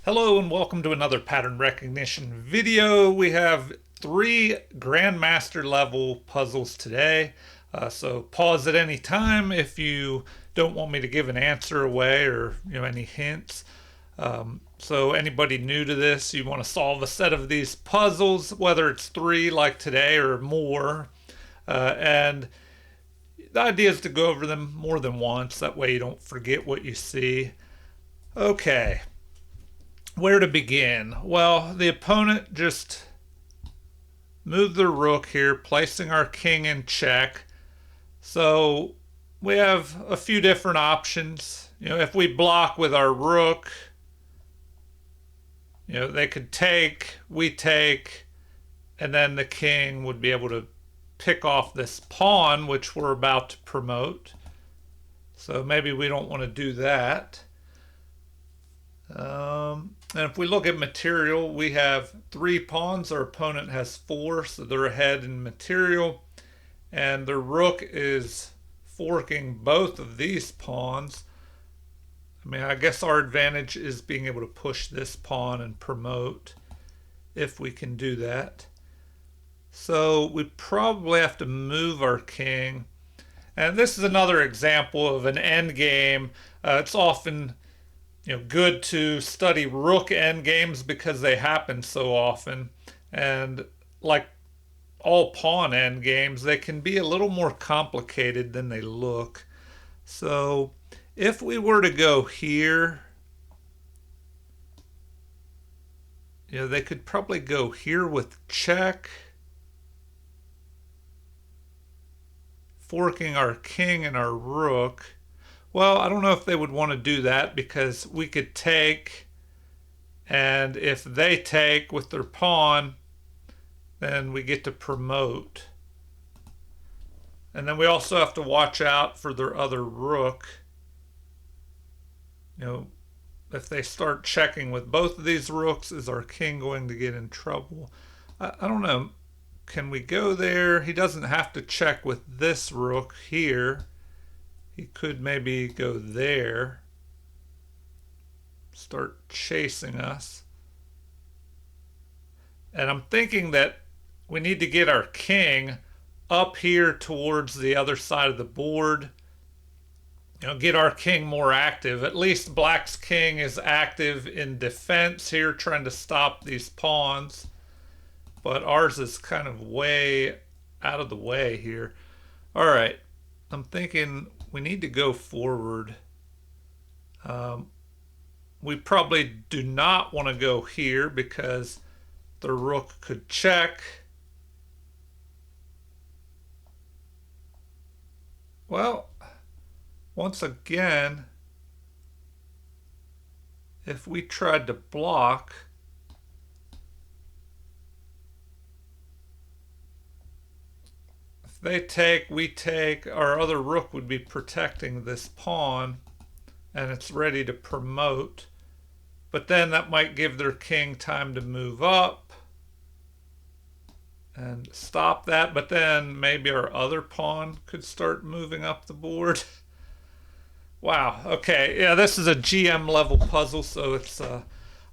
Hello and welcome to another pattern recognition video. We have three Grandmaster level puzzles today. So pause at any time if you don't want me to give an answer away or any hints. So anybody new to this, you want to solve a set of these puzzles, whether it's three like today or more. And the idea is to go over them more than once. That way you don't forget what you see. Okay, where to begin? Well, the opponent just moved their rook here, placing our king in check. So we have a few different options. If we block with our rook, they could take, we take, and then the king would be able to pick off this pawn, which we're about to promote. So maybe we don't want to do that. And if we look at material, we have 3 pawns. Our opponent has 4, so they're ahead in material. And the rook is forking both of these pawns. I guess our advantage is being able to push this pawn and promote if we can do that. So we probably have to move our king. And this is another example of an endgame. It's often good to study rook endgames because they happen so often. And like all pawn endgames, they can be a little more complicated than they look. So if we were to go here, they could probably go here with check, forking our king and our rook. Well, I don't know if they would want to do that because we could take, and if they take with their pawn, then we get to promote. And then we also have to watch out for their other rook. If they start checking with both of these rooks, is our king going to get in trouble? I don't know. Can we go there? He doesn't have to check with this rook here. He could maybe go there, start chasing us. And I'm thinking that we need to get our king up here towards the other side of the board. Get our king more active. At least black's king is active in defense here, trying to stop these pawns. But ours is kind of way out of the way here. All right, I'm thinking we need to go forward. We probably do not want to go here because the rook could check. Well, once again, if we tried to block, if they take, we take, our other rook would be protecting this pawn and it's ready to promote. But then that might give their king time to move up and stop that. But then maybe our other pawn could start moving up the board. Wow, okay, yeah, this is a GM level puzzle, so it's a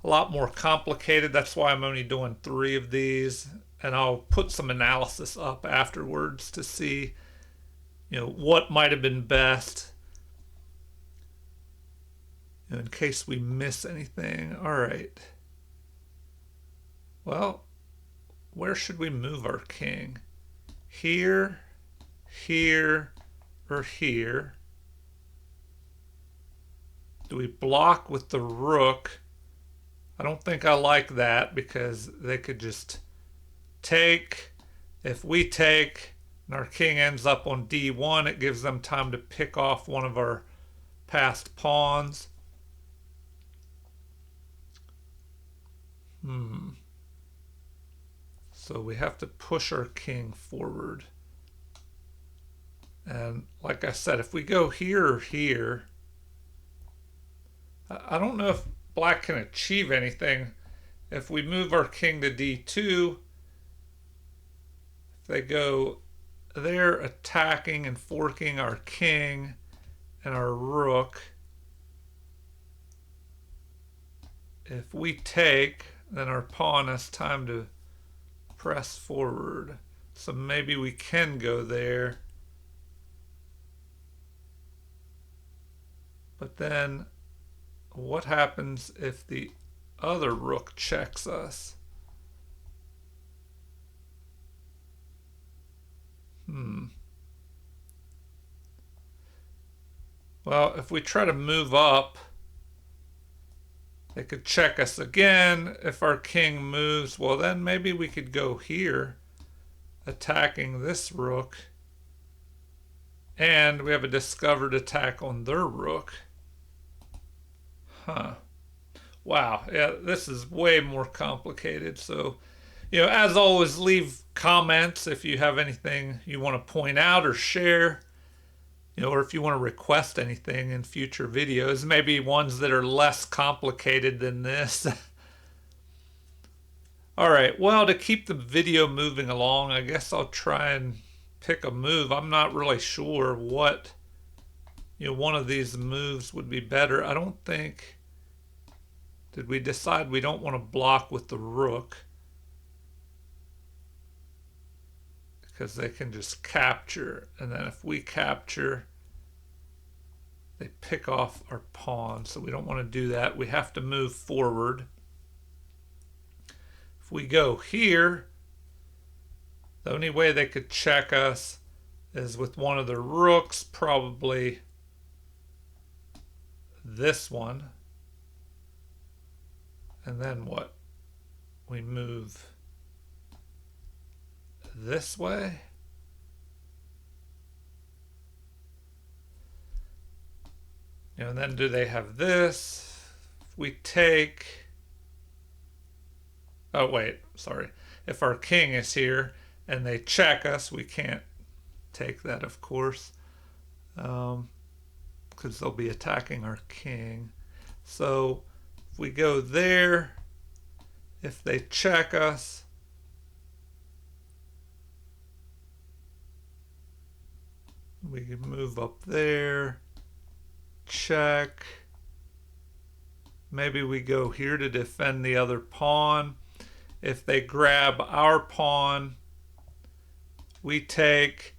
lot more complicated. That's why I'm only doing 3 of these, and I'll put some analysis up afterwards to see what might have been best in case we miss anything. All right, well, where should we move our king? Here, here, or here? Do we block with the rook? I don't think I like that because they could just take. If we take and our king ends up on d1, it gives them time to pick off one of our passed pawns. So we have to push our king forward. And like I said, if we go here or here, I don't know if black can achieve anything. If we move our king to d2, if they go there attacking and forking our king and our rook, if we take, then our pawn has time to press forward. So maybe we can go there. But then what happens if the other rook checks us? Well, if we try to move up, they could check us again. If our king moves, well, then maybe we could go here, attacking this rook. And we have a discovered attack on their rook. Huh. Wow. Yeah, this is way more complicated. So, as always, leave comments if you have anything you want to point out or share. Or if you want to request anything in future videos, maybe ones that are less complicated than this. All right, well, to keep the video moving along, I guess I'll try and pick a move. I'm not really sure what, one of these moves would be better. I don't think, did we decide we don't want to block with the rook? Because they can just capture, and then if we capture, they pick off our pawn, so we don't want to do that. We have to move forward. If we go here, the only way they could check us is with one of the rooks, probably this one. And then what? We move this way. And then do they have this? If we take, oh wait, sorry. If our king is here and they check us, we can't take that, of course, because they'll be attacking our king. So if we go there, if they check us, we can move up there, check. Maybe we go here to defend the other pawn. If they grab our pawn, we take,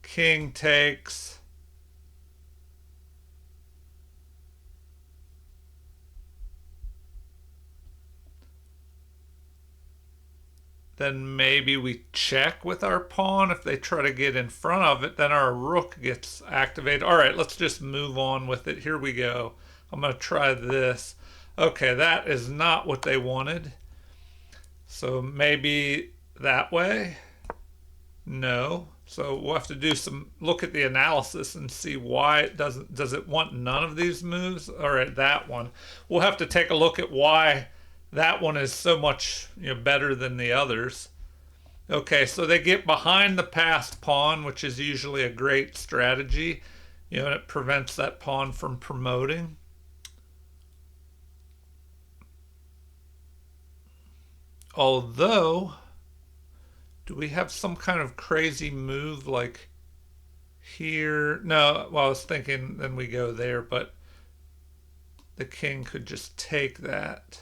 king takes. Then maybe we check with our pawn. If they try to get in front of it, then our rook gets activated. All right, let's just move on with it. Here we go. I'm going to try this. Okay, that is not what they wanted. So maybe that way? No. So we'll have to do some, look at the analysis and see why it doesn't, does it want none of these moves? All right, that one. We'll have to take a look at why that one is so much better than the others. Okay, so they get behind the passed pawn, which is usually a great strategy. And it prevents that pawn from promoting. Although, do we have some kind of crazy move like here? No, well, I was thinking then we go there, but the king could just take that.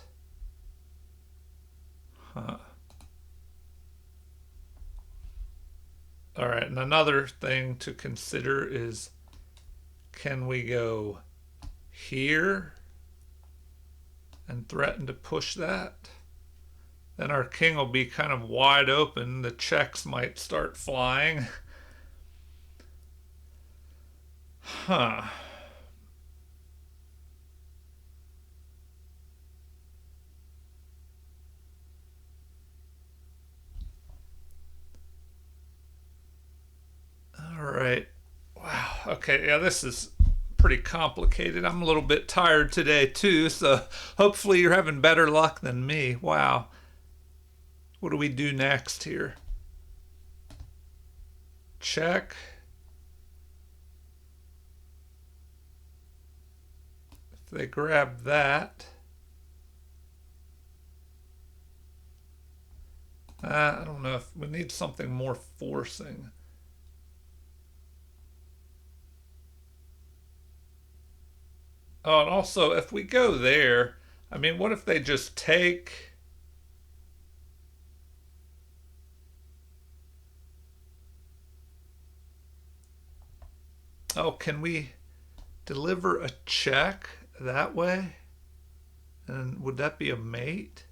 Huh. All right, and another thing to consider is, can we go here and threaten to push that? Then our king will be kind of wide open. The checks might start flying. Huh. All right. Wow. Okay. Yeah, this is pretty complicated. I'm a little bit tired today too, so hopefully you're having better luck than me. Wow. What do we do next here? Check. If they grab that, I don't know if we need something more forcing. Oh, and also if we go there, I mean, what if they just take? Oh, can we deliver a check that way? And would that be a mate?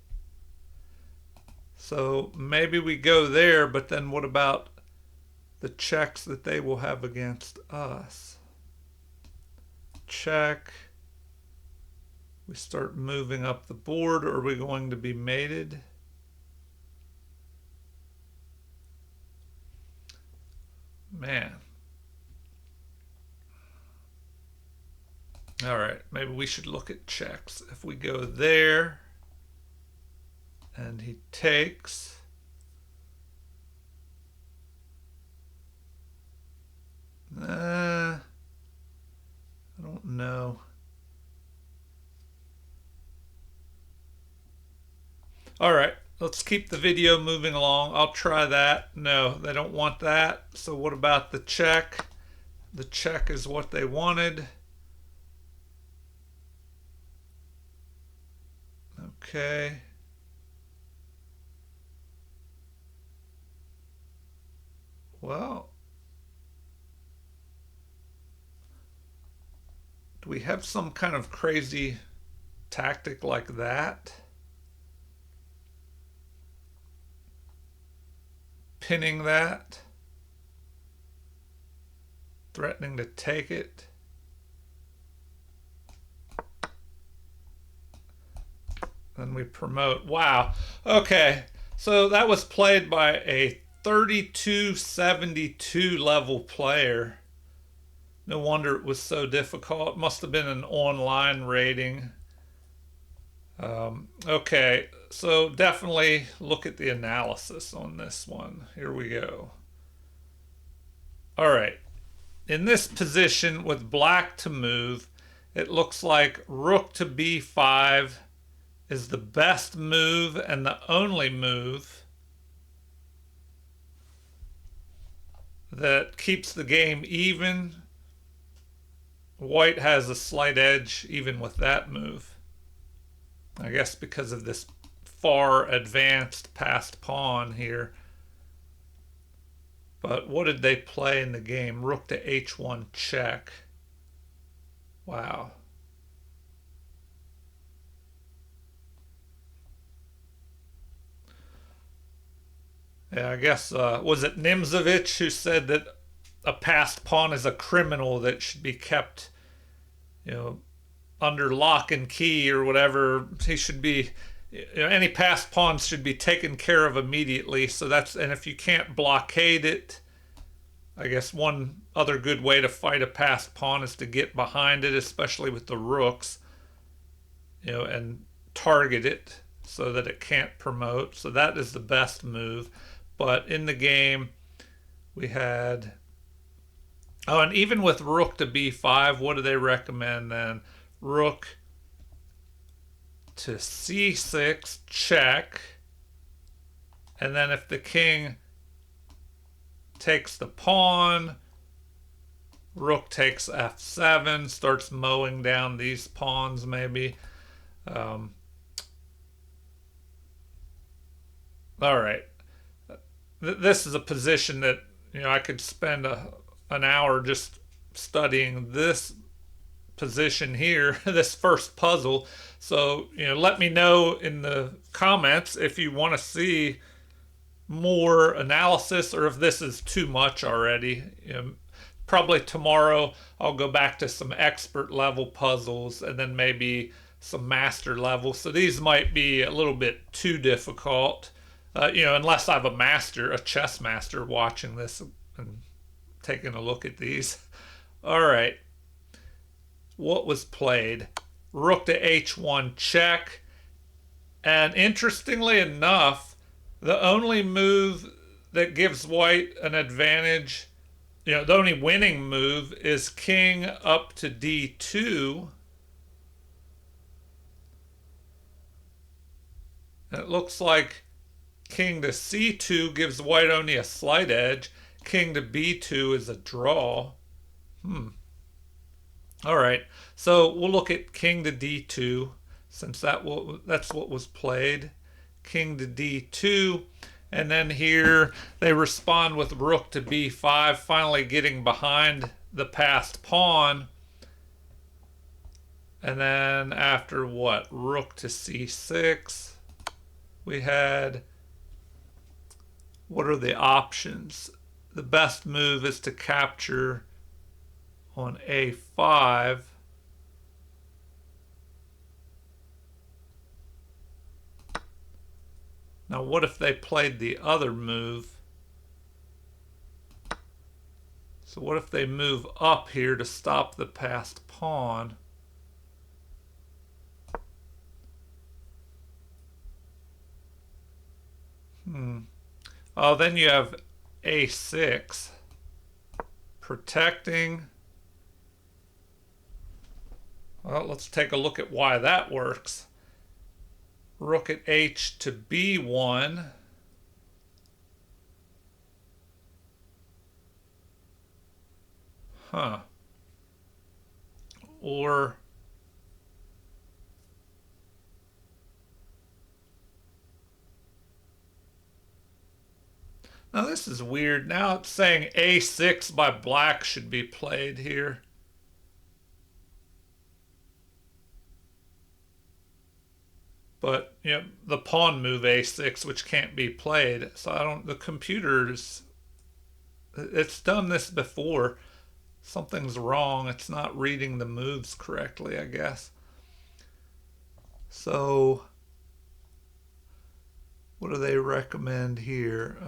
So maybe we go there, but then what about the checks that they will have against us? Check. We start moving up the board. Are we going to be mated? Man. All right, maybe we should look at checks. If we go there and he takes, I don't know. All right, let's keep the video moving along. I'll try that. No, they don't want that. So what about the check? The check is what they wanted. Okay. Well, do we have some kind of crazy tactic like that? Pinning that? Threatening to take it? Then we promote. Wow. Okay. So that was played by a 3272 level player. No wonder it was so difficult. It must have been an online rating. Okay. So definitely look at the analysis on this one. Here we go. All right. In this position with black to move, it looks like rook to b5 is the best move and the only move that keeps the game even. White has a slight edge even with that move. I guess because of this far advanced passed pawn here. But what did they play in the game? Rook to h1 check. Wow. Yeah, I guess, was it Nimzovich who said that a passed pawn is a criminal that should be kept, under lock and key or whatever. He should be, any passed pawns should be taken care of immediately. So and if you can't blockade it, I guess one other good way to fight a passed pawn is to get behind it, especially with the rooks, and target it so that it can't promote. So that is the best move. But in the game, we had... Oh, and even with rook to b5, what do they recommend then? Rook to c6, check. And then if the king takes the pawn, rook takes f7, starts mowing down these pawns maybe. All right. This is a position that, I could spend an hour just studying this position here, this first puzzle. So, let me know in the comments if you want to see more analysis or if this is too much already. Probably tomorrow I'll go back to some expert level puzzles and then maybe some master level. So these might be a little bit too difficult. Unless I have a chess master watching this and taking a look at these. All right. What was played? Rook to h1 check. And interestingly enough, the only move that gives white an advantage, the only winning move is king up to d2. And it looks like king to c2 gives white only a slight edge. King to b2 is a draw. All right, so we'll look at king to d2. since that's what was played. King to d2. And then here they respond with rook to b5, finally getting behind the passed pawn. And then after what? Rook to c6. We had, what are the options? The best move is to capture on a5. Now what if they played the other move? So what if they move up here to stop the passed pawn? Oh, then you have a6 protecting. Well, let's take a look at why that works. Rook at h to b1. Huh. Or now this is weird. Now it's saying a6 by black should be played here. But you know, the pawn move a6, which can't be played. So I don't, the computer's, it's done this before. Something's wrong. It's not reading the moves correctly, I guess. So what do they recommend here?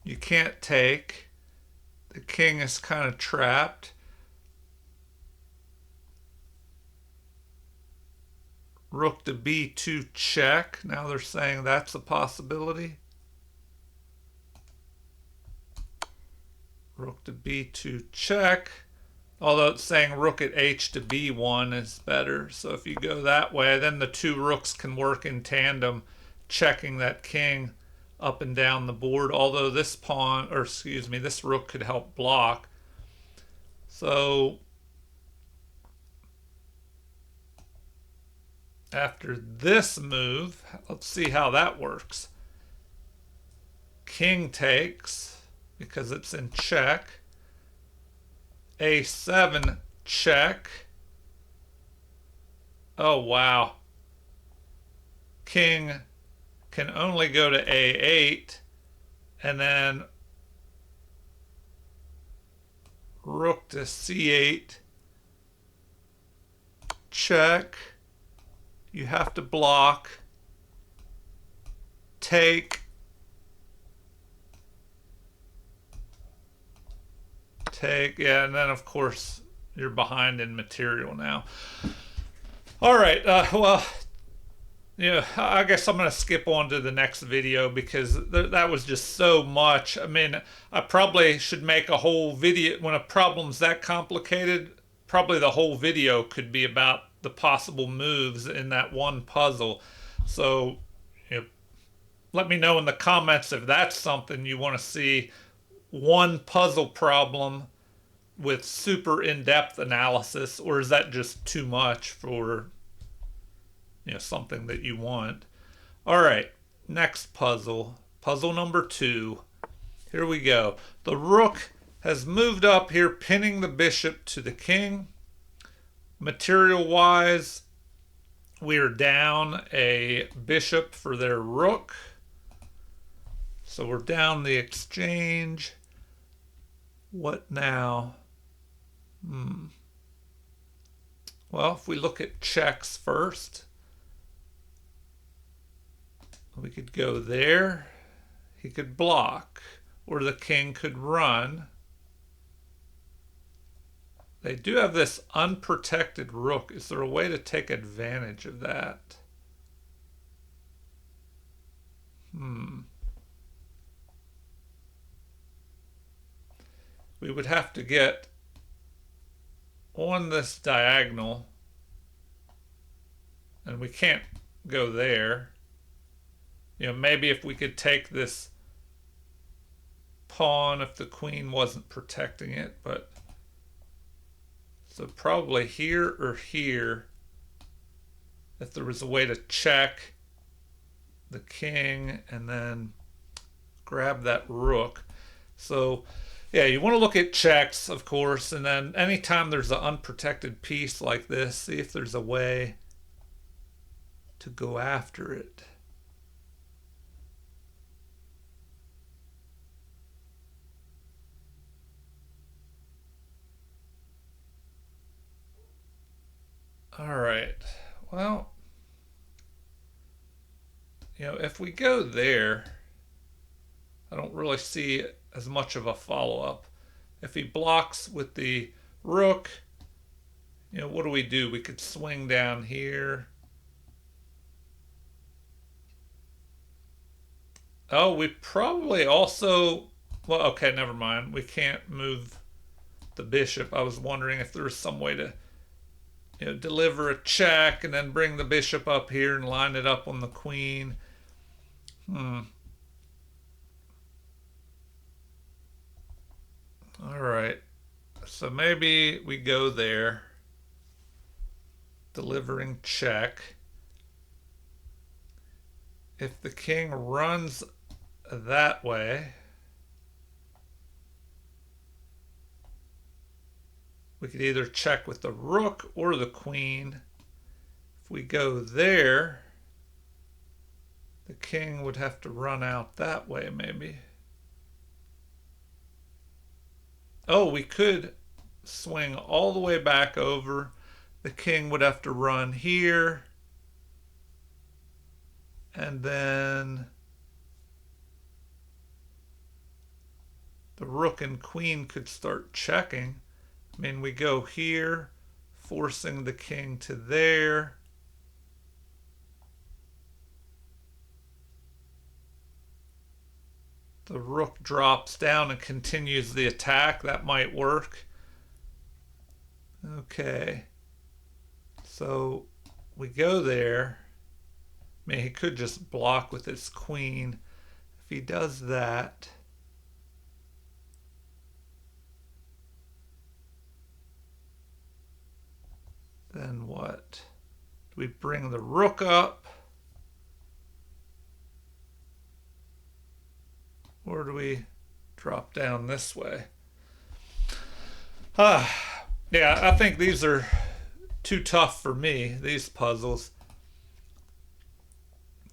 You can't take. The king is kind of trapped. Rook to b2 check. Now they're saying that's a possibility. Rook to b2 check. Although it's saying rook at h to b1 is better. So if you go that way, then the two rooks can work in tandem, checking that king up and down the board. Although this pawn, or excuse me, this rook could help block. So after this move, let's see how that works. King takes because it's in check. a7 check. Oh, wow. King can only go to a8, and then rook to c8 check. You have to block, take, yeah, and then of course you're behind in material now. All right, well, yeah, I guess I'm going to skip on to the next video because that was just so much. I mean, I probably should make a whole video when a problem's that complicated. Probably the whole video could be about the possible moves in that one puzzle. So, you know, let me know in the comments if that's something you want to see. One puzzle problem with super in-depth analysis, or is that just too much for, you know, something that you want? All right, next puzzle. Puzzle number 2. Here we go. The rook has moved up here, pinning the bishop to the king. Material wise, we are down a bishop for their rook. So we're down the exchange. What now? Well, if we look at checks first, we could go there. He could block, or the king could run. They do have this unprotected rook. Is there a way to take advantage of that? We would have to get on this diagonal, and we can't go there. You know, maybe if we could take this pawn if the queen wasn't protecting it, but so probably here or here. if there was a way to check the king and then grab that rook. So yeah, you want to look at checks, of course, and then anytime there's an unprotected piece like this, see if there's a way to go after it. All right, well, if we go there, I don't really see as much of a follow-up. If he blocks with the rook, what do? We could swing down here. Oh, we probably also, well, okay, never mind. We can't move the bishop. I was wondering if there was some way to, deliver a check and then bring the bishop up here and line it up on the queen. All right. So maybe we go there, delivering check. If the king runs that way, we could either check with the rook or the queen. If we go there, the king would have to run out that way, maybe. Oh, we could swing all the way back over. The king would have to run here. And then the rook and queen could start checking. I mean, we go here, forcing the king to there. The rook drops down and continues the attack. That might work. Okay. So we go there. I mean, he could just block with his queen. If he does that, then what? Do we bring the rook up? Or do we drop down this way? Yeah, I think these are too tough for me, these puzzles.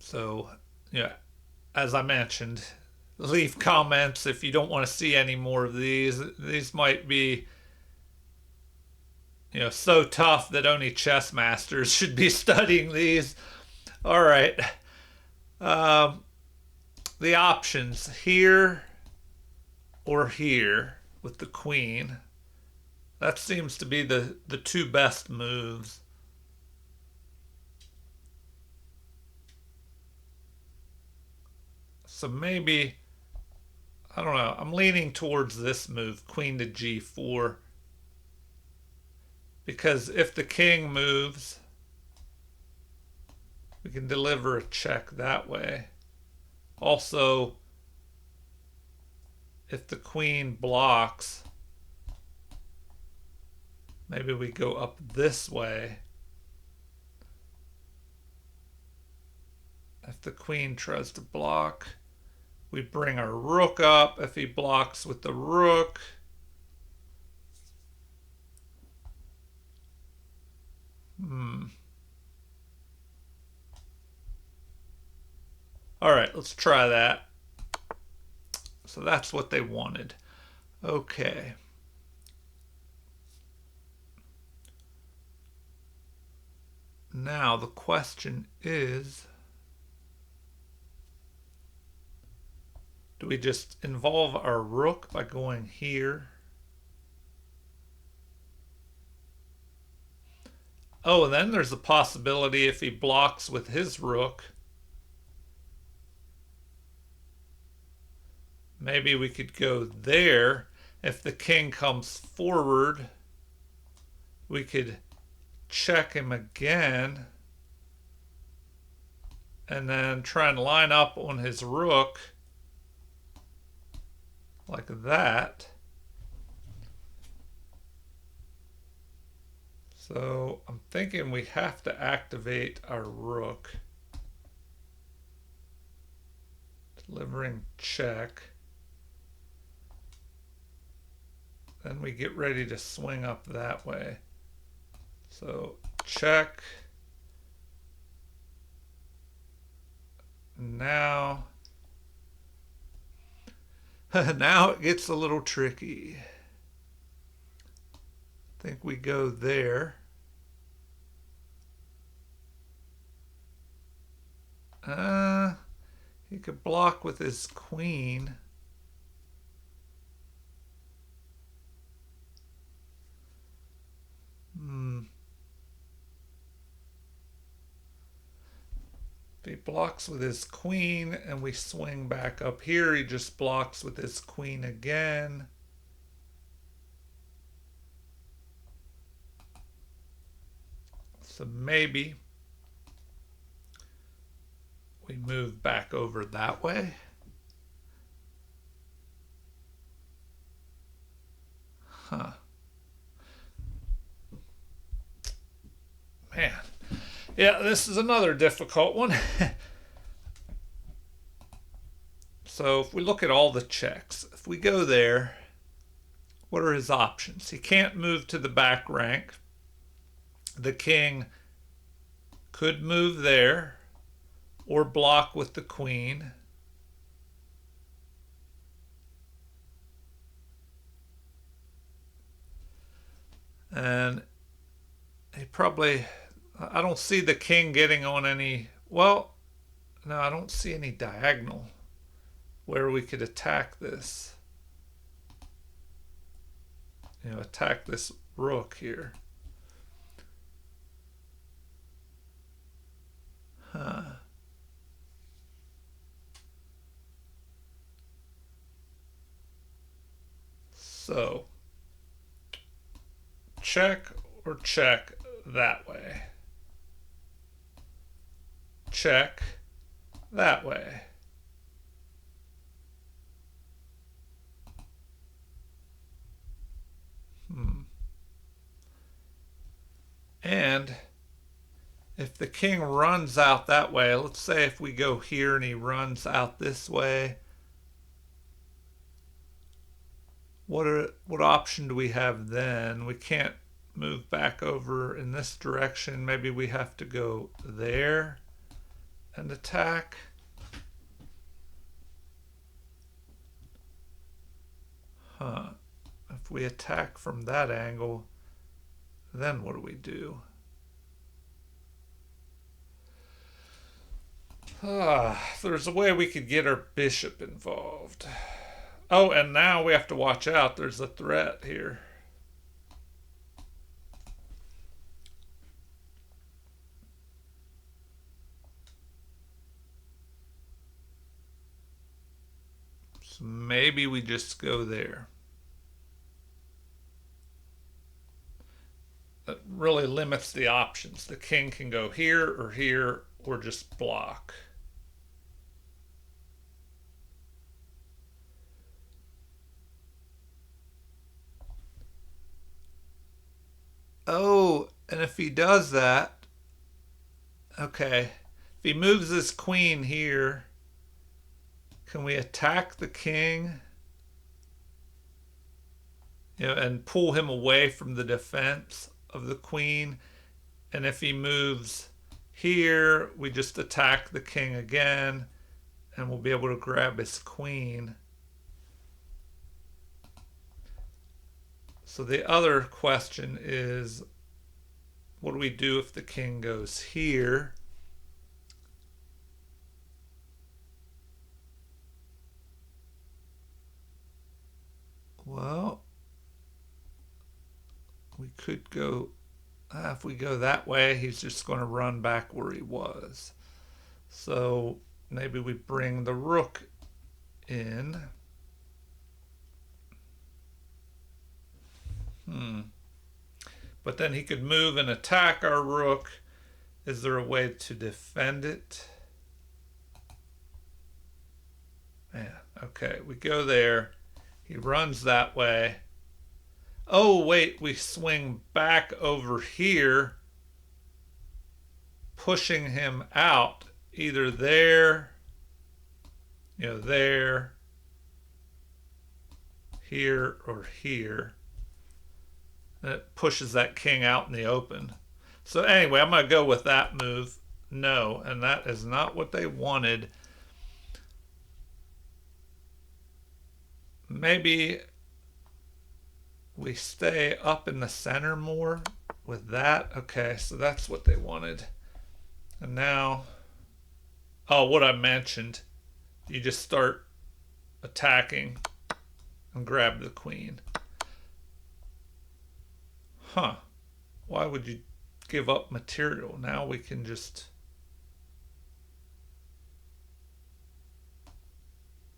So, as I mentioned, leave comments if you don't want to see any more of these. These might be, so tough that only chess masters should be studying these. All right. The options here or here with the queen. That seems to be the two best moves. So maybe, I don't know, I'm leaning towards this move, queen to g4. Because if the king moves, we can deliver a check that way. Also, if the queen blocks, maybe we go up this way. If the queen tries to block, we bring our rook up. If he blocks with the rook, All right, let's try that. So that's what they wanted. Okay. Now the question is, do we just involve our rook by going here? Oh, and then there's a possibility if he blocks with his rook, maybe we could go there. If the king comes forward, we could check him again and then try and line up on his rook like that. So I'm thinking we have to activate our rook. Delivering check. Then we get ready to swing up that way. So check. Now, now it gets a little tricky. I think we go there. He could block with his queen. If he blocks with his queen and we swing back up here, he just blocks with his queen again. So maybe we move back over that way. Huh. Man. Yeah, this is another difficult one. So if we look at all the checks, if we go there, what are his options? He can't move to the back rank. The king could move there or block with the queen. And he probably, I don't see the king getting on any, well, no, I don't see any diagonal where we could attack this. You know, attack this rook here. Huh. So, check or check that way. Check that way. And if the king runs out that way, let's say if we go here and he runs out this way, what option do we have then? We can't move back over in this direction. Maybe we have to go there and attack. Huh. If we attack from that angle, then what do we do? There's a way we could get our bishop involved. Oh, and now we have to watch out. There's a threat here. So maybe we just go there. That really limits the options. The king can go here or just block. Oh, and if he does that, okay, if he moves his queen here, can we attack the king? You know, and pull him away from the defense of the queen. And if he moves here, we just attack the king again, and we'll be able to grab his queen. So the other question is, what do we do if the king goes here? Well, we could go, if we go that way, he's just going to run back where he was. So maybe we bring the rook in. But then he could move and attack our rook. Is there a way to defend it? Man, okay, we go there. He runs that way. Oh, wait, we swing back over here, pushing him out either there, there, here, or here. And it pushes that king out in the open. So anyway, I'm going to go with that move. No, and that is not what they wanted. Maybe we stay up in the center more with that. Okay, so that's what they wanted. And now, oh, what I mentioned, you just start attacking and grab the queen. Huh. Why would you give up material? Now we can just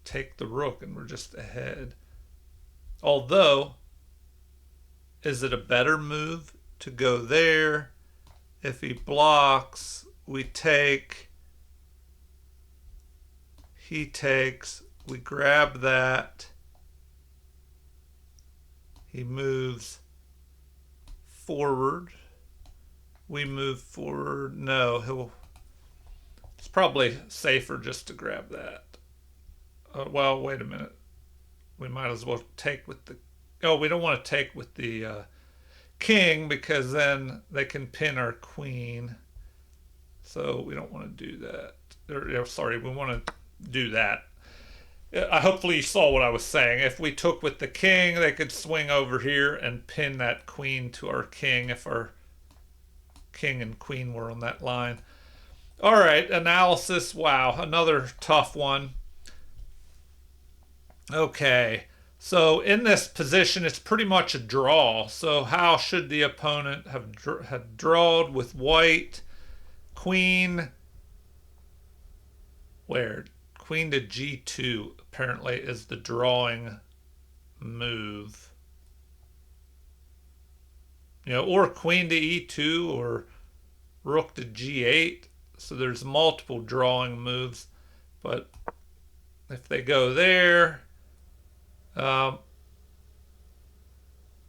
take the rook and we're just ahead. Although, is it a better move to go there? If he blocks, we take, he takes, we grab that, he moves forward, we move forward. No, it's probably safer just to grab that. Well, wait a minute, we might as well take with the, oh, we don't want to take with the king because then they can pin our queen, so we don't want to do that. Sorry, we want to do that. Hopefully you saw what I was saying. If we took with the king, they could swing over here and pin that queen to our king if our king and queen were on that line. All right, analysis. Wow, another tough one. Okay, so in this position, it's pretty much a draw. So how should the opponent have drawed with white? Queen, where? Queen to g2 apparently is the drawing move. Or queen to e2 or rook to g8. So there's multiple drawing moves. But if they go there, oh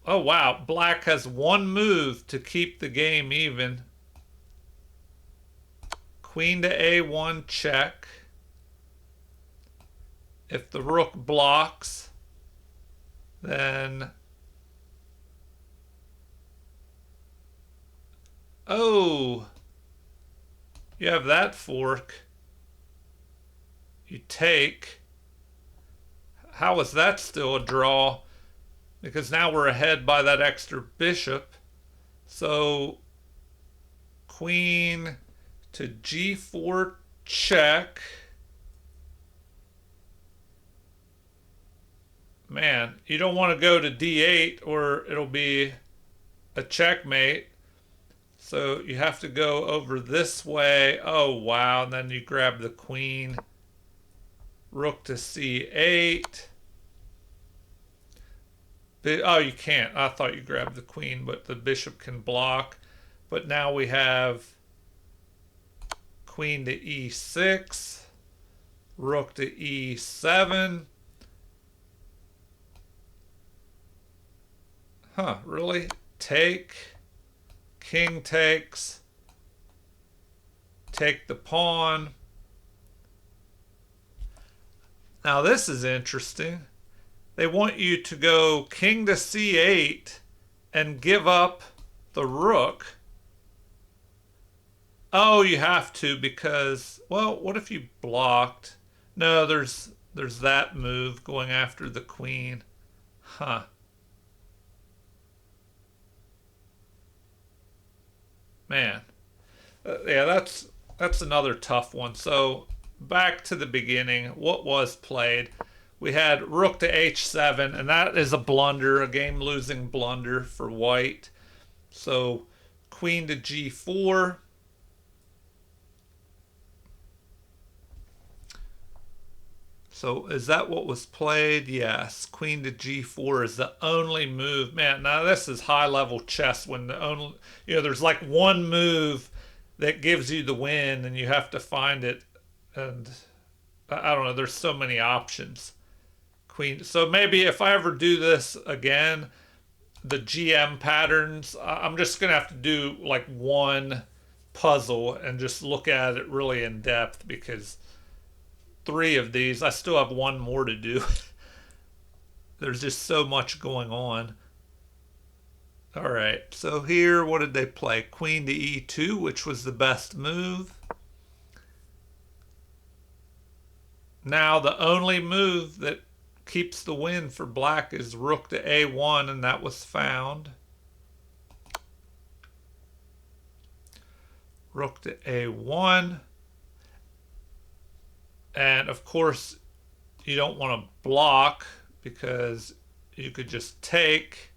wow, black has one move to keep the game even. Queen to a1 check. If the rook blocks, then, oh, you have that fork. You take. How is that still a draw? Because now we're ahead by that extra bishop. So queen to g4 check. Man, you don't want to go to d8 or it'll be a checkmate. So you have to go over this way. Oh, wow. And then you grab the queen. Rook to c8. Oh, you can't. I thought you grabbed the queen, but the bishop can block. But now we have queen to e6. Rook to e7. Huh, really? Take. King takes. Take the pawn. Now this is interesting. They want you to go king to c8 and give up the rook. Oh, you have to because, well, what if you blocked? No, there's that move going after the queen. Huh. Man. Yeah, that's another tough one. So back to the beginning, what was played? We had rook to h7, and that is a blunder, a game-losing blunder for white. So queen to g4. So is that what was played? Yes. Queen to g4 is the only move. Man, now this is high-level chess when the only, there's like one move that gives you the win and you have to find it. And I don't know, there's so many options. Queen. So maybe if I ever do this again, the GM patterns, I'm just going to have to do like one puzzle and just look at it really in depth because three of these, I still have one more to do. There's just so much going on. All right, so here, what did they play? Queen to e2, which was the best move. Now, the only move that keeps the win for black is rook to a1, and that was found. Rook to a1. And, of course, you don't want to block because you could just take.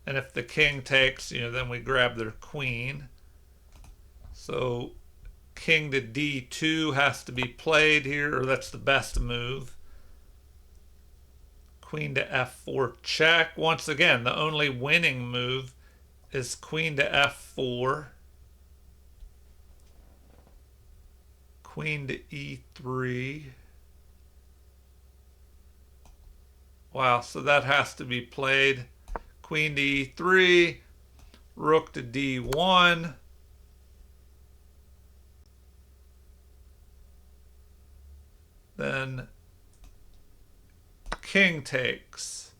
And if the king takes, then we grab their queen. So king to d2 has to be played here, or that's the best move. Queen to f4 check. Once again, the only winning move is queen to f4. Queen to e3. Wow, so that has to be played. Queen to e3, rook to d1. Then king takes,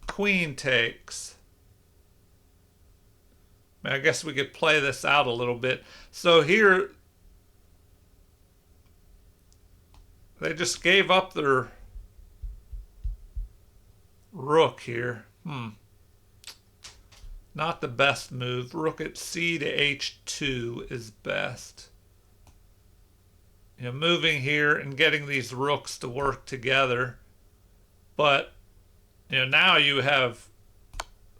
queen takes. I guess we could play this out a little bit. So here, they just gave up their rook here. Not the best move. Rook at c to h2 is best. Moving here and getting these rooks to work together. But, now you have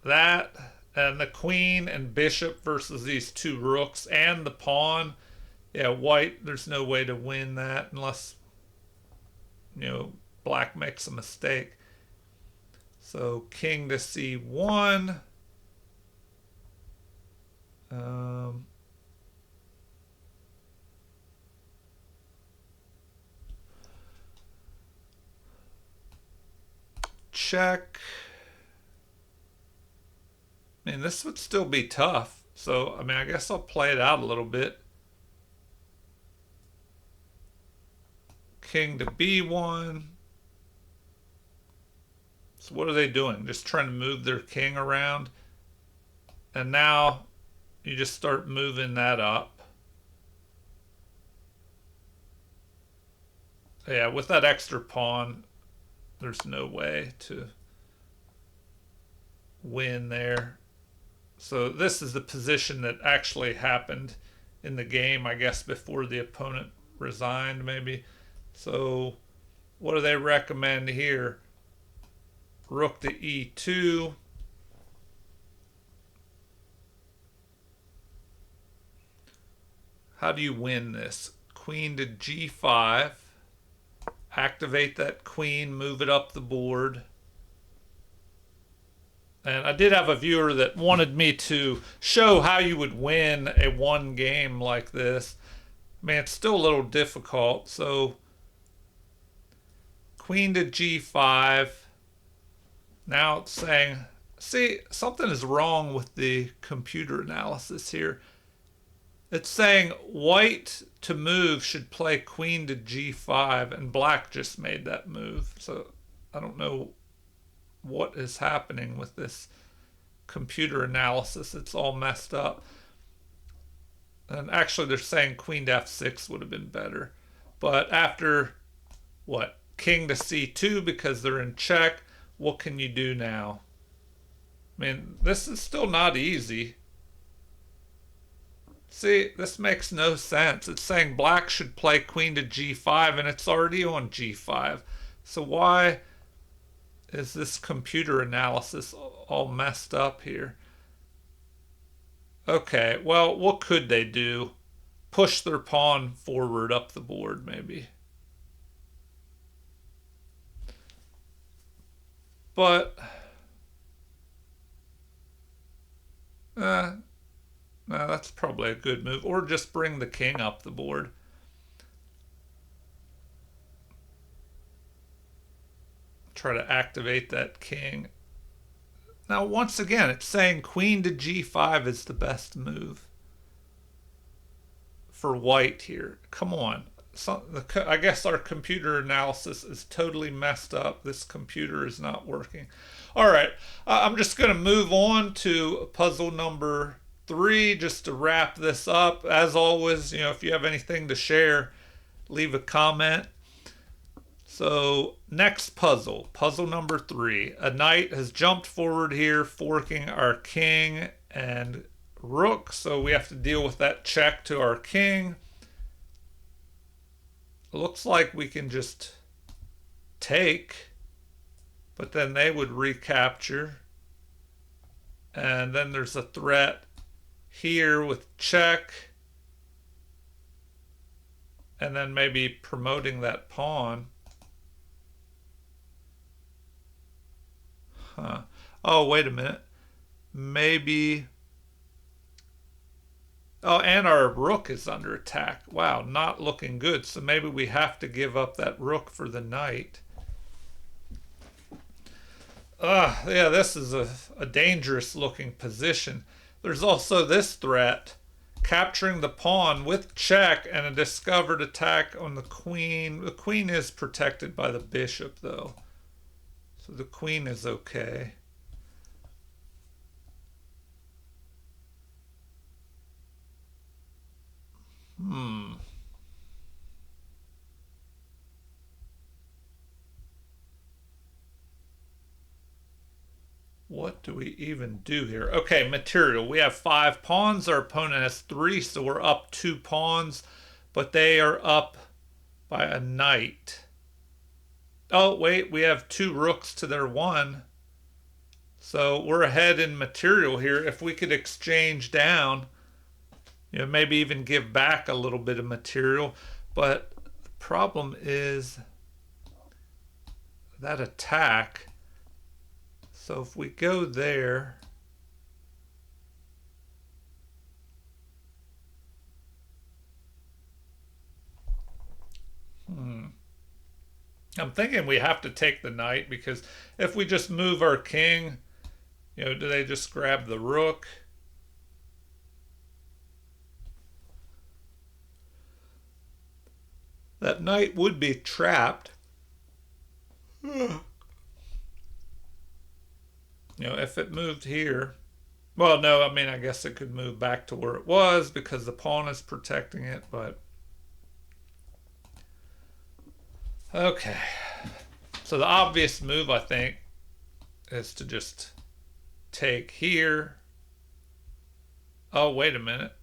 that and the queen and bishop versus these two rooks and the pawn. Yeah, white, there's no way to win that unless, black makes a mistake. So king to c1. Check. I mean, this would still be tough. So, I guess I'll play it out a little bit. King to b1. So what are they doing? Just trying to move their king around. And now you just start moving that up. Yeah, with that extra pawn, there's no way to win there. So this is the position that actually happened in the game, I guess, before the opponent resigned, maybe. So what do they recommend here? Rook to e2. How do you win this? Queen to g5. Activate that queen, move it up the board. And I did have a viewer that wanted me to show how you would win a one game like this. It's still a little difficult. So queen to g5. Now it's saying, see, something is wrong with the computer analysis here. It's saying white to move should play queen to g5, and black just made that move. So I don't know what is happening with this computer analysis. It's all messed up. And actually they're saying queen to f6 would have been better. But after, what, king to c2 because they're in check, what can you do now? This is still not easy. See, this makes no sense. It's saying black should play queen to g5, and it's already on g5. So why is this computer analysis all messed up here? Okay, well, what could they do? Push their pawn forward up the board, maybe. But no, that's probably a good move. Or just bring the king up the board. Try to activate that king. Now, once again, it's saying queen to g5 is the best move for white here. Come on. I guess our computer analysis is totally messed up. This computer is not working. All right, I'm just going to move on to puzzle number 3 just to wrap this up. As always, if you have anything to share, leave a comment. So next puzzle, puzzle number 3. A knight has jumped forward here, forking our king and rook. So we have to deal with that check to our king. It looks like we can just take, but then they would recapture. And then there's a threat here with check. And then maybe promoting that pawn. Huh. Oh, wait a minute. Maybe. Oh, and our rook is under attack. Wow, not looking good. So maybe we have to give up that rook for the knight. Yeah, this is a dangerous looking position. There's also this threat. Capturing the pawn with check and a discovered attack on the queen. The queen is protected by the bishop, though. So the queen is okay. What do we even do here? Okay, material. We have 5 pawns. Our opponent has 3, so we're up 2 pawns, but they are up by a knight. Oh, wait, we have 2 rooks to their 1. So we're ahead in material here. If we could exchange down, maybe even give back a little bit of material. But the problem is that attack. So if we go there, I'm thinking we have to take the knight, because if we just move our king, do they just grab the rook? That knight would be trapped. If it moved here. Well, no, I mean, I guess it could move back to where it was because the pawn is protecting it, but. Okay. So the obvious move, I think, is to just take here. Oh, wait a minute.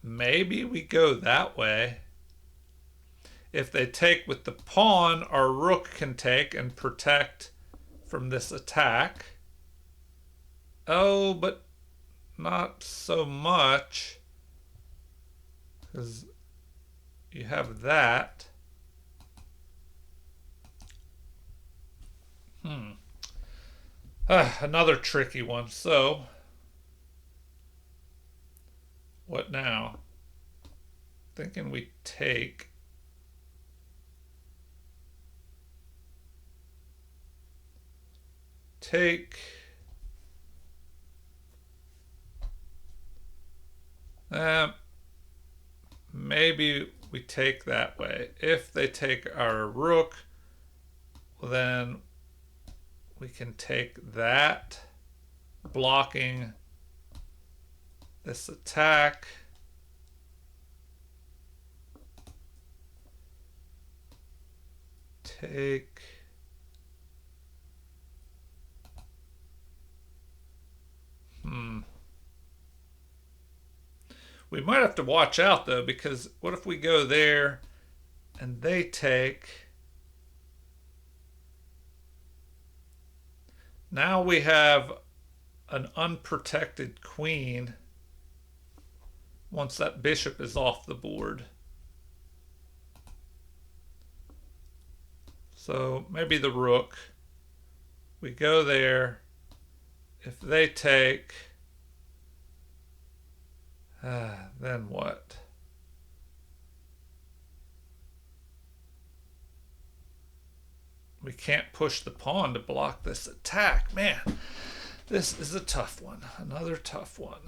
Maybe we go that way. If they take with the pawn, our rook can take and protect from this attack. Oh, but not so much, because you have that. Another tricky one. So, what now? Thinking we take. Maybe we take that way. If they take our rook, well, then we can take that, blocking this attack. Take. We might have to watch out, though, because what if we go there and they take? Now we have an unprotected queen once that bishop is off the board. So maybe the rook. We go there. If they take, then what? We can't push the pawn to block this attack. Man, this is a tough one. Another tough one.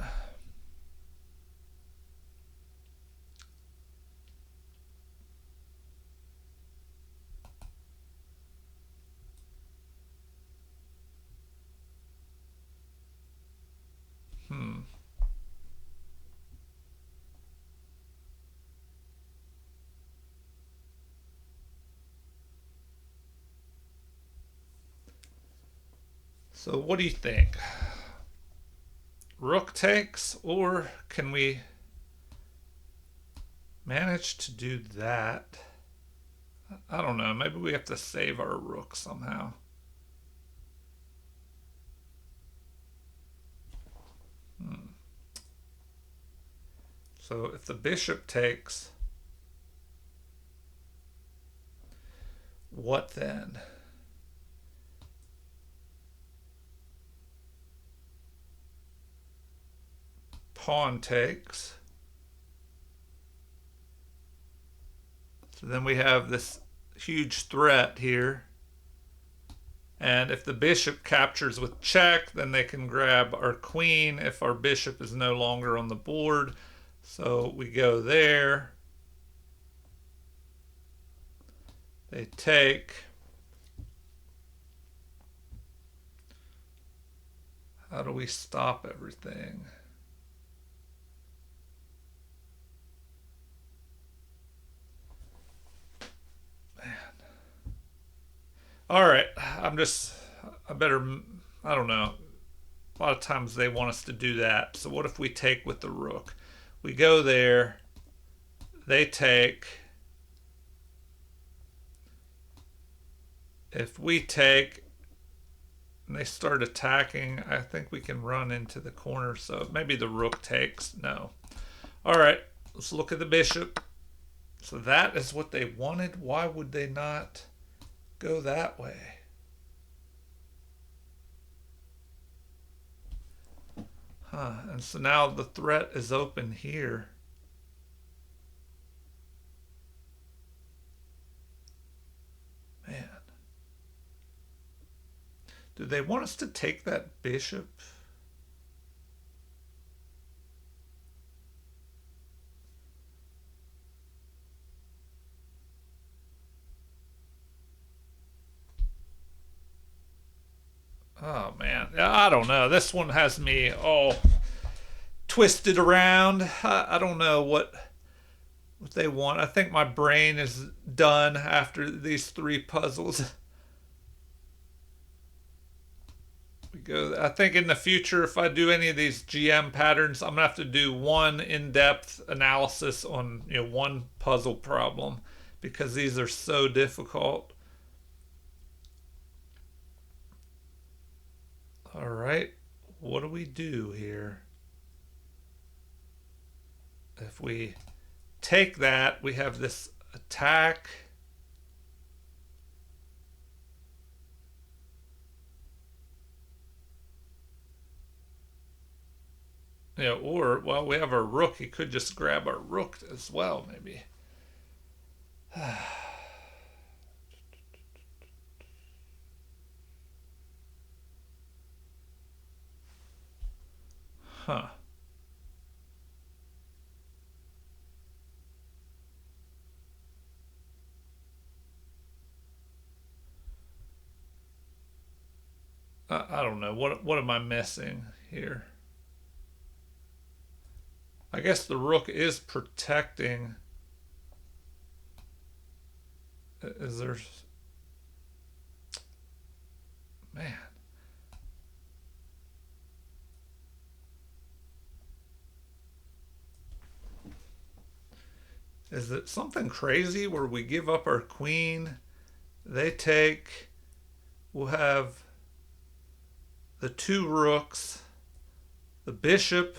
So what do you think? Rook takes, or can we manage to do that? I don't know. Maybe we have to save our rook somehow. So if the bishop takes, what then? Pawn takes. So then we have this huge threat here. And if the bishop captures with check, then they can grab our queen if our bishop is no longer on the board. So we go there. They take. How do we stop everything? Man. All right, I don't know. A lot of times they want us to do that. So what if we take with the rook? We go there. They take. If we take and they start attacking, I think we can run into the corner. So maybe the rook takes. No. All right, let's look at the bishop. So that is what they wanted. Why would they not go that way? And so now the threat is open here. Man. Do they want us to take that bishop? Oh man, I don't know. This one has me all twisted around. I don't know what they want. I think my brain is done after these three puzzles. We go. I think in the future, if I do any of these GM patterns, I'm gonna have to do one in-depth analysis on one puzzle problem because these are so difficult. All right, what do we do here? If we take that, we have this attack. Or, well, we have our rook. He could just grab our rook as well, maybe. Huh. I don't know. What am I missing here? I guess the rook is protecting. Is there... Man. Is it something crazy where we give up our queen? They take... We'll have the two rooks, the bishop,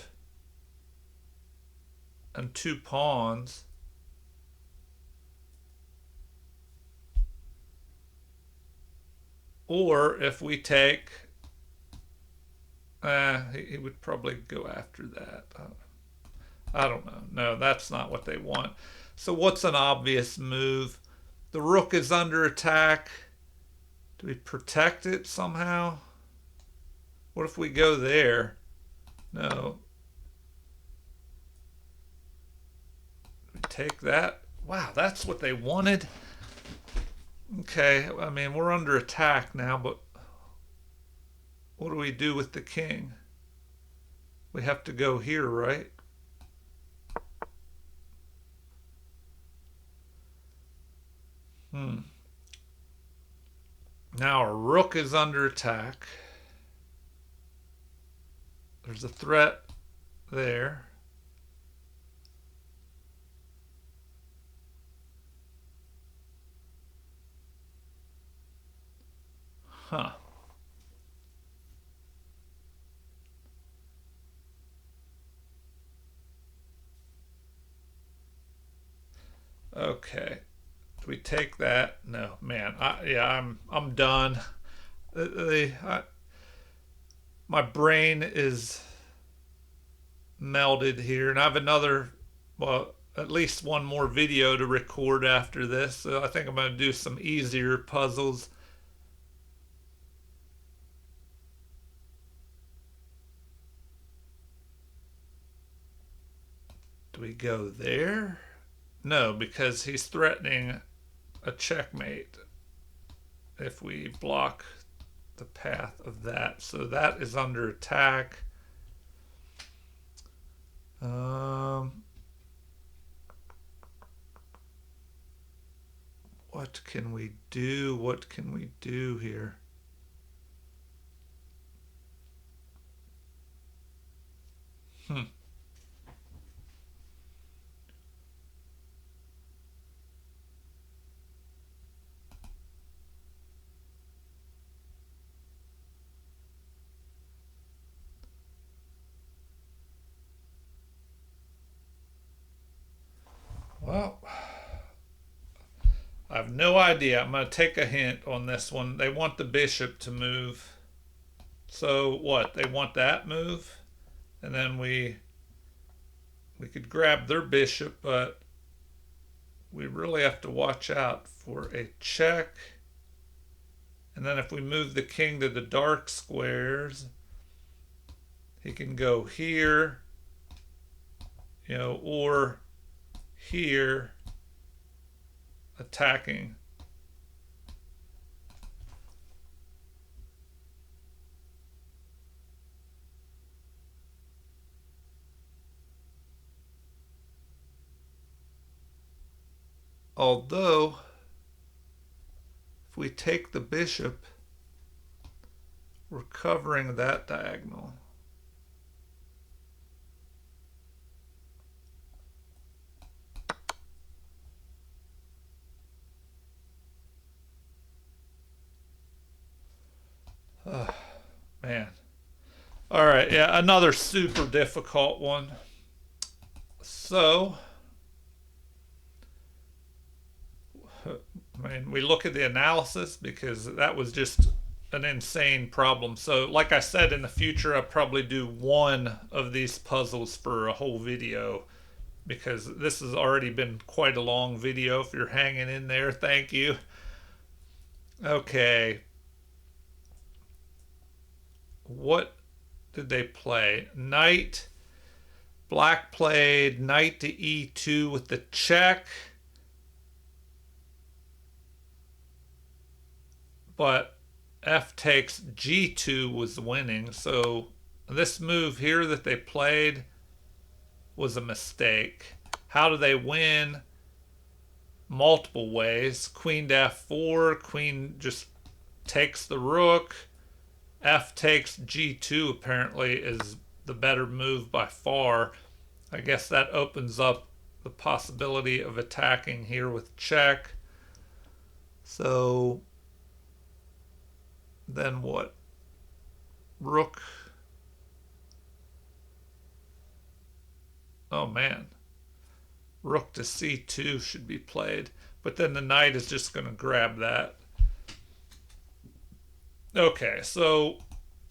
and two pawns. Or if we take, he would probably go after that. I don't know. No, that's not what they want. So what's an obvious move? The rook is under attack. Do we protect it somehow? What if we go there? No. We take that. Wow, that's what they wanted. Okay, I mean, we're under attack now, but what do we do with the king? We have to go here, right? Now our rook is under attack. There's a threat there. Huh. Okay. Do we take that? No, man. I'm done. My brain is melded here, and I have another, well, at least one more video to record after this. So I think I'm going to do some easier puzzles. Do we go there? No, because he's threatening a checkmate if we block the path of that. So that is under attack. What can we do? What can we do here? Well, I have no idea. I'm going to take a hint on this one. They want the bishop to move. So what? They want that move? And then we could grab their bishop, but we really have to watch out for a check. And then if we move the king to the dark squares, he can go here, or here, attacking. Although, if we take the bishop, we're covering that diagonal. Oh, man. All right, yeah, another super difficult one. So, I mean, we look at the analysis because that was just an insane problem. So, like I said, in the future, I'll probably do one of these puzzles for a whole video because this has already been quite a long video. If you're hanging in there, thank you. Okay. What did they play? Knight. Black played knight to e2 with the check. But f takes g2 was winning. So this move here that they played was a mistake. How do they win? Multiple ways. Queen to f4. Queen just takes the rook. F takes g2 apparently is the better move by far. I guess that opens up the possibility of attacking here with check. So then what? Rook. Oh man. Rook to c2 should be played. But then the knight is just going to grab that. Okay, so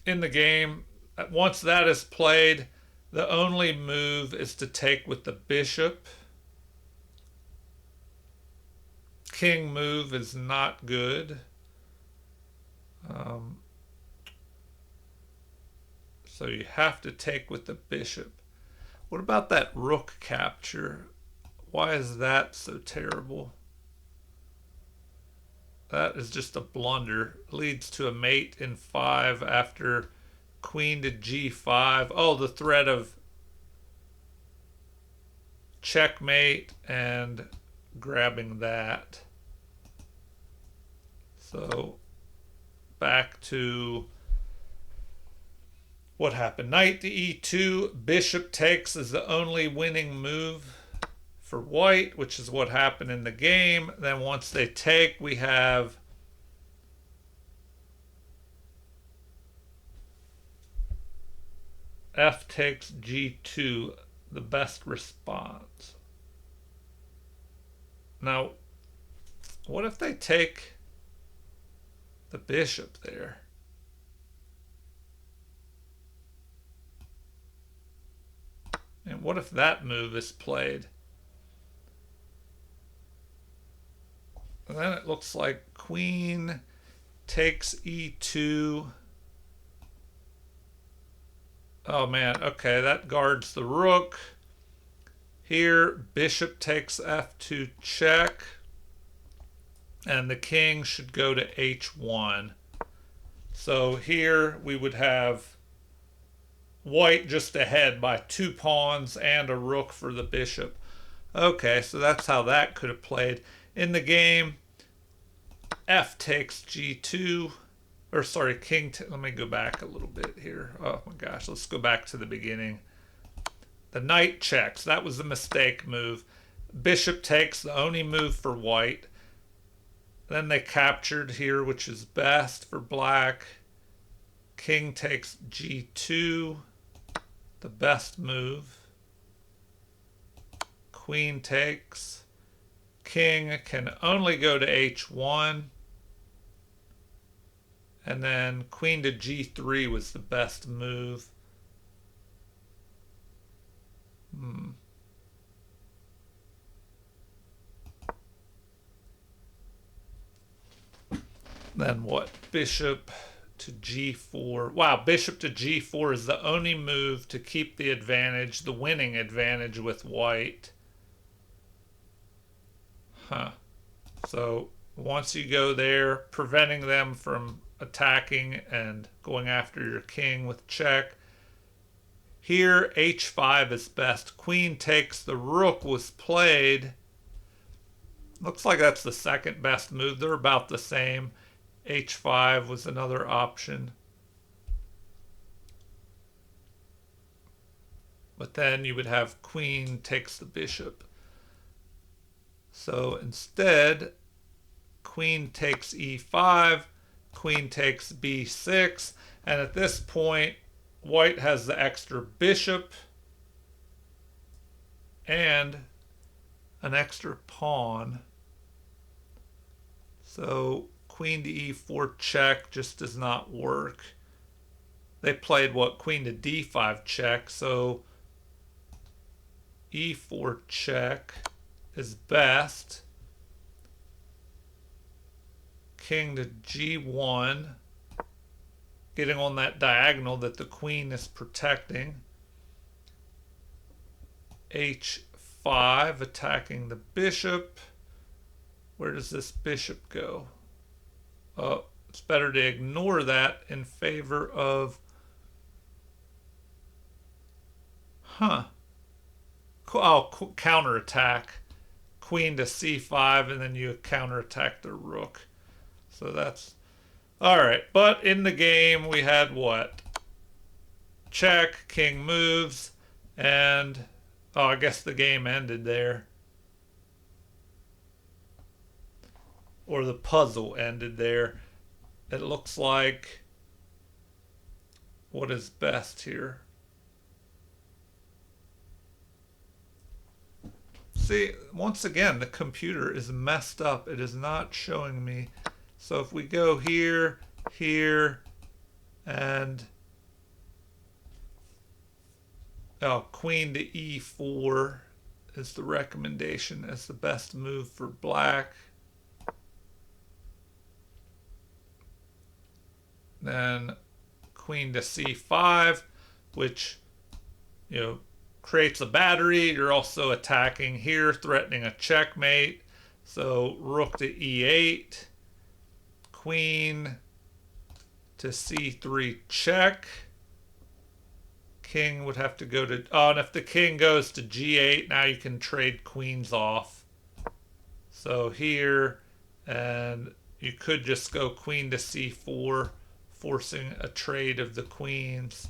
in the game, once that is played, the only move is to take with the bishop. King move is not good. Um, so you have to take with the bishop. What about that rook capture? Why is that so terrible? That is just a blunder. Leads to a mate in 5 after queen to g5. Oh, the threat of checkmate and grabbing that. So back to what happened. Knight to e2. Bishop takes is the only winning move for white, which is what happened in the game. Then once they take, we have f takes g2, the best response. Now, what if they take the bishop there? And what if that move is played? And then it looks like queen takes e2. Oh man, okay, that guards the rook. Here, bishop takes f2 check. And the king should go to h1. So here we would have white just ahead by 2 pawns and a rook for the bishop. Okay, so that's how that could have played. In the game, f takes g2, or sorry, let me go back a little bit here. Oh my gosh, let's go back to the beginning. The knight checks, that was the mistake move. Bishop takes, the only move for white. Then they captured here, which is best for black. King takes g2, the best move. Queen takes. King can only go to h1. And then queen to g3 was the best move. Then what? Bishop to g4. Wow, bishop to g4 is the only move to keep the advantage, the winning advantage with white. Huh. So once you go there, preventing them from attacking and going after your king with check. Here, h5 is best. Queen takes, the rook was played. Looks like that's the second best move. They're about the same. h5 was another option. But then you would have queen takes the bishop. So instead, queen takes e5, queen takes b6, and at this point, white has the extra bishop and an extra pawn. So queen to e4 check just does not work. They played what? Queen to d5 check, so e4 check is best. King to g1, getting on that diagonal that the queen is protecting. h5, attacking the bishop. Where does this bishop go? Oh, it's better to ignore that in favor of... Oh, counterattack. Queen to c5, and then you counterattack the rook. So that's... Alright, but in the game we had what? Check, king moves, and... Oh, I guess the game ended there. Or the puzzle ended there. It looks like... What is best here? See, once again, the computer is messed up. It is not showing me. So if we go here, here, and queen to e4 is the recommendation as the best move for black. then queen to c5, which, creates a battery. You're also attacking here, threatening a checkmate. So rook to e8, queen to c3 check. King would have to go to, and if the king goes to g8, now you can trade queens off. So here, and you could just go queen to c4, forcing a trade of the queens.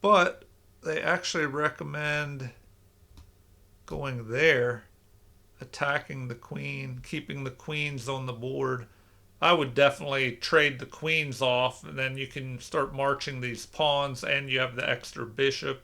But they actually recommend going there, attacking the queen, keeping the queens on the board. I would definitely trade the queens off, and then you can start marching these pawns, and you have the extra bishop.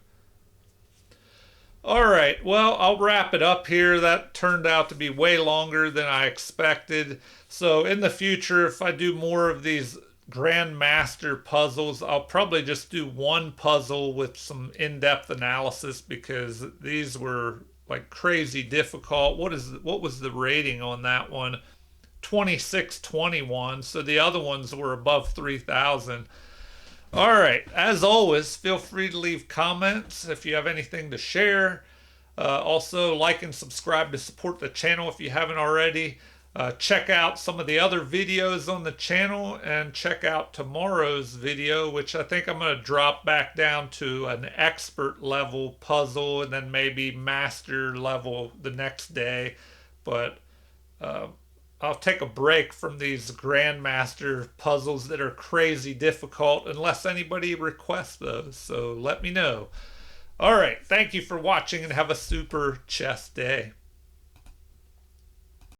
All right, well, I'll wrap it up here. That turned out to be way longer than I expected. So in the future, if I do more of these Grandmaster puzzles, I'll probably just do one puzzle with some in-depth analysis, because these were like crazy difficult. What was the rating on that one? 2621. So the other ones were above 3,000. All right. As always, feel free to leave comments if you have anything to share. Also, like and subscribe to support the channel if you haven't already. Check out some of the other videos on the channel, and check out tomorrow's video, which I think I'm going to drop back down to an expert level puzzle, and then maybe master level the next day. But I'll take a break from these Grandmaster puzzles that are crazy difficult unless anybody requests those. So let me know. All right. Thank you for watching, and have a super chess day.